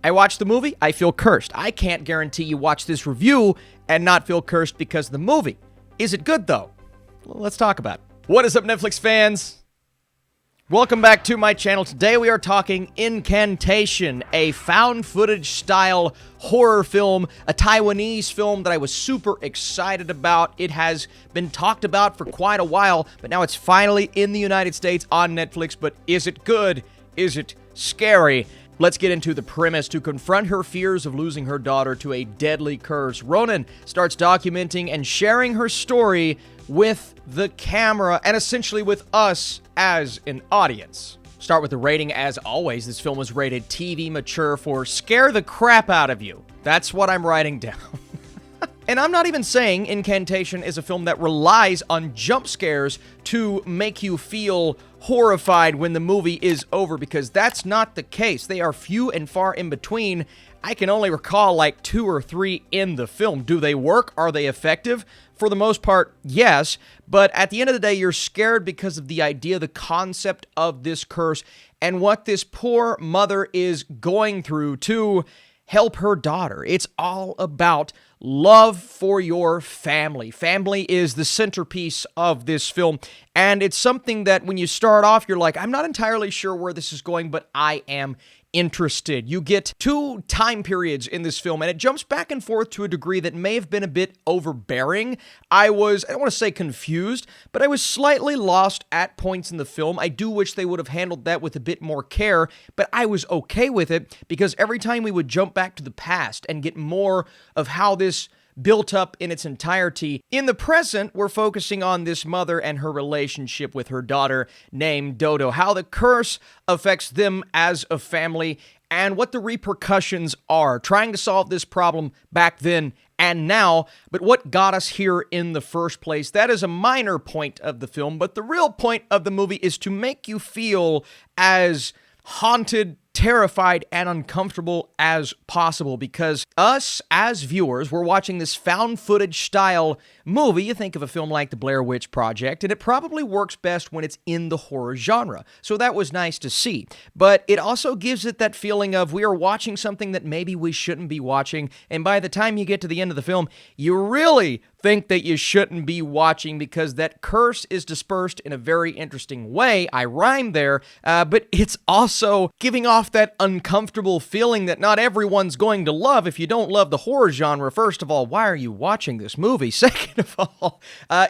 I watch the movie, I feel cursed. I can't guarantee you watch this review and not feel cursed because of the movie. Is it good, though? Well, let's talk about it. What is up, Netflix fans? Welcome back to my channel. Today we are talking Incantation, a found footage style horror film, a Taiwanese film that I was super excited about. It has been talked about for quite a while, but now it's finally in the United States on Netflix. But is it good? Is it scary? Let's get into the premise. To confront her fears of losing her daughter to a deadly curse, Ruo-Nan starts documenting and sharing her story with the camera and essentially with us as an audience. Start with the rating as always. This film was rated TV mature for scare the crap out of you. That's what I'm writing down. And I'm not even saying Incantation is a film that relies on jump scares to make you feel horrified when the movie is over, because that's not the case. They are few and far in between. I can only recall like 2 or 3 in the film. Do they work? Are they effective? For the most part, yes. But at the end of the day, you're scared because of the idea, the concept of this curse, and what this poor mother is going through to help her daughter. It's all about love for your family. Family is the centerpiece of this film, and it's something that when you start off, you're like, I'm not entirely sure where this is going, but I am interested. You get 2 time periods in this film, and it jumps back and forth to a degree that may have been a bit overbearing. I don't want to say confused, but I was slightly lost at points in the film. I do wish they would have handled that with a bit more care, but I was okay with it because every time we would jump back to the past and get more of how this built up in its entirety. In the present, we're focusing on this mother and her relationship with her daughter named Dodo, how the curse affects them as a family, and what the repercussions are. Trying to solve this problem back then and now, but what got us here in the first place. That is a minor point of the film, but the real point of the movie is to make you feel as haunted, terrified, and uncomfortable as possible, because us as viewers, we're watching this found footage style movie. You think of a film like The Blair Witch Project, and it probably works best when it's in the horror genre. So that was nice to see. But it also gives it that feeling of we are watching something that maybe we shouldn't be watching, and by the time you get to the end of the film, you really think that you shouldn't be watching because that curse is dispersed in a very interesting way. I rhymed there, but it's also giving off that uncomfortable feeling that not everyone's going to love. If you don't love the horror genre, first of all, why are you watching this movie? Second of all,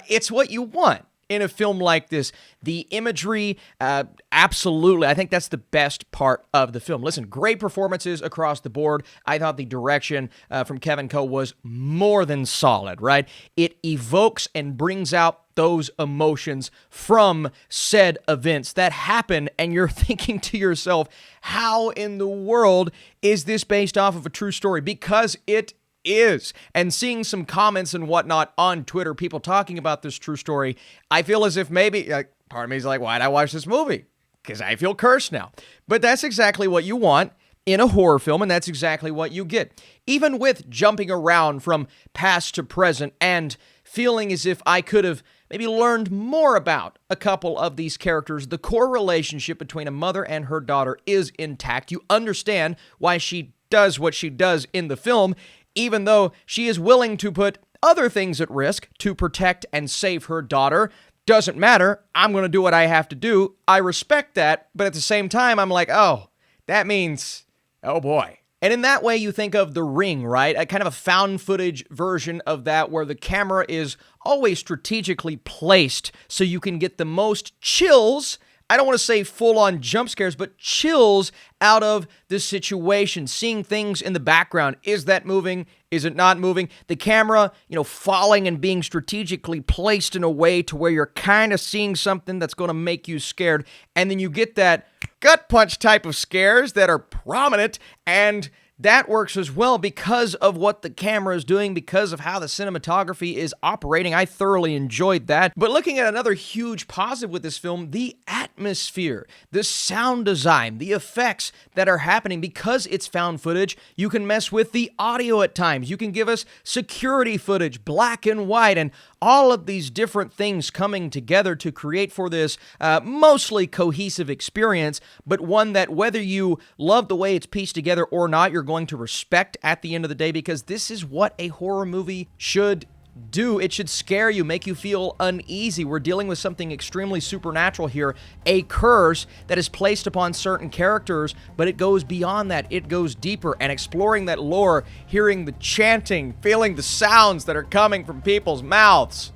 it's what you want in a film like this. The imagery, absolutely. I think that's the best part of the film. Listen, great performances across the board. I thought the direction from Kevin Ko was more than solid, right? It evokes and brings out those emotions from said events that happen, and you're thinking to yourself, how in the world is this based off of a true story? Because it is. And seeing some comments and whatnot on Twitter, people talking about this true story, I feel as if maybe, part of me is like, why'd I watch this movie? Because I feel cursed now. But that's exactly what you want in a horror film, and that's exactly what you get. Even with jumping around from past to present and feeling as if I could have maybe learned more about a couple of these characters, the core relationship between a mother and her daughter is intact. You understand why she does what she does in the film, even though she is willing to put other things at risk to protect and save her daughter. Doesn't matter. I'm going to do what I have to do. I respect that, but at the same time, I'm like, oh, that means, oh boy. And in that way, you think of The Ring, right? A kind of a found footage version of that where the camera is always strategically placed so you can get the most chills. I don't want to say full-on jump scares, but chills out of the situation. Seeing things in the background. Is that moving? Is it not moving? The camera, falling and being strategically placed in a way to where you're kind of seeing something that's going to make you scared. And then you get that gut punch type of scares that are prominent and That works as well because of what the camera is doing, because of how the cinematography is operating. I thoroughly enjoyed that. But looking at another huge positive with this film, the atmosphere, the sound design, the effects that are happening. Because it's found footage, you can mess with the audio at times. You can give us security footage, black and white, and all of these different things coming together to create for this mostly cohesive experience, but one that whether you love the way it's pieced together or not, you're going to respect at the end of the day, because this is what a horror movie should do. It should scare you, make you feel uneasy. We're dealing with something extremely supernatural here, a curse that is placed upon certain characters, but it goes beyond that. It goes deeper, and exploring that lore, hearing the chanting, feeling the sounds that are coming from people's mouths.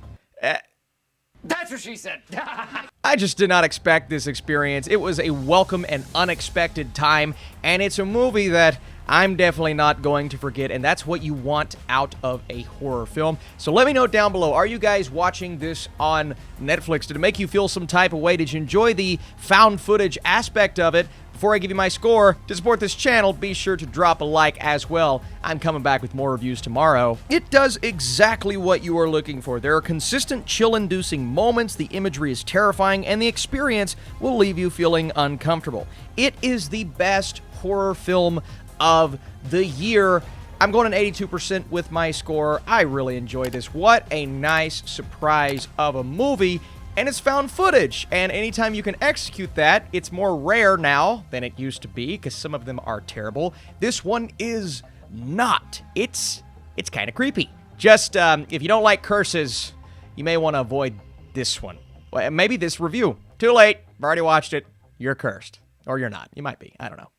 That's what she said. I just did not expect this experience. It was a welcome and unexpected time, and it's a movie that I'm definitely not going to forget, and that's what you want out of a horror film. So let me know down below, are you guys watching this on Netflix? Did it make you feel some type of way? Did you enjoy the found footage aspect of it? Before I give you my score, to support this channel, be sure to drop a like as well. I'm coming back with more reviews tomorrow. It does exactly what you are looking for. There are consistent chill-inducing moments, the imagery is terrifying, and the experience will leave you feeling uncomfortable. It is the best horror film of the year. I'm going an 82% with my score. I really enjoyed this. What a nice surprise of a movie. And it's found footage, and anytime you can execute that, it's more rare now than it used to be, because some of them are terrible. This one is not. It's kind of creepy. Just, if you don't like curses, you may want to avoid this one. Well, maybe this review. Too late. I've already watched it. You're cursed. Or you're not. You might be. I don't know.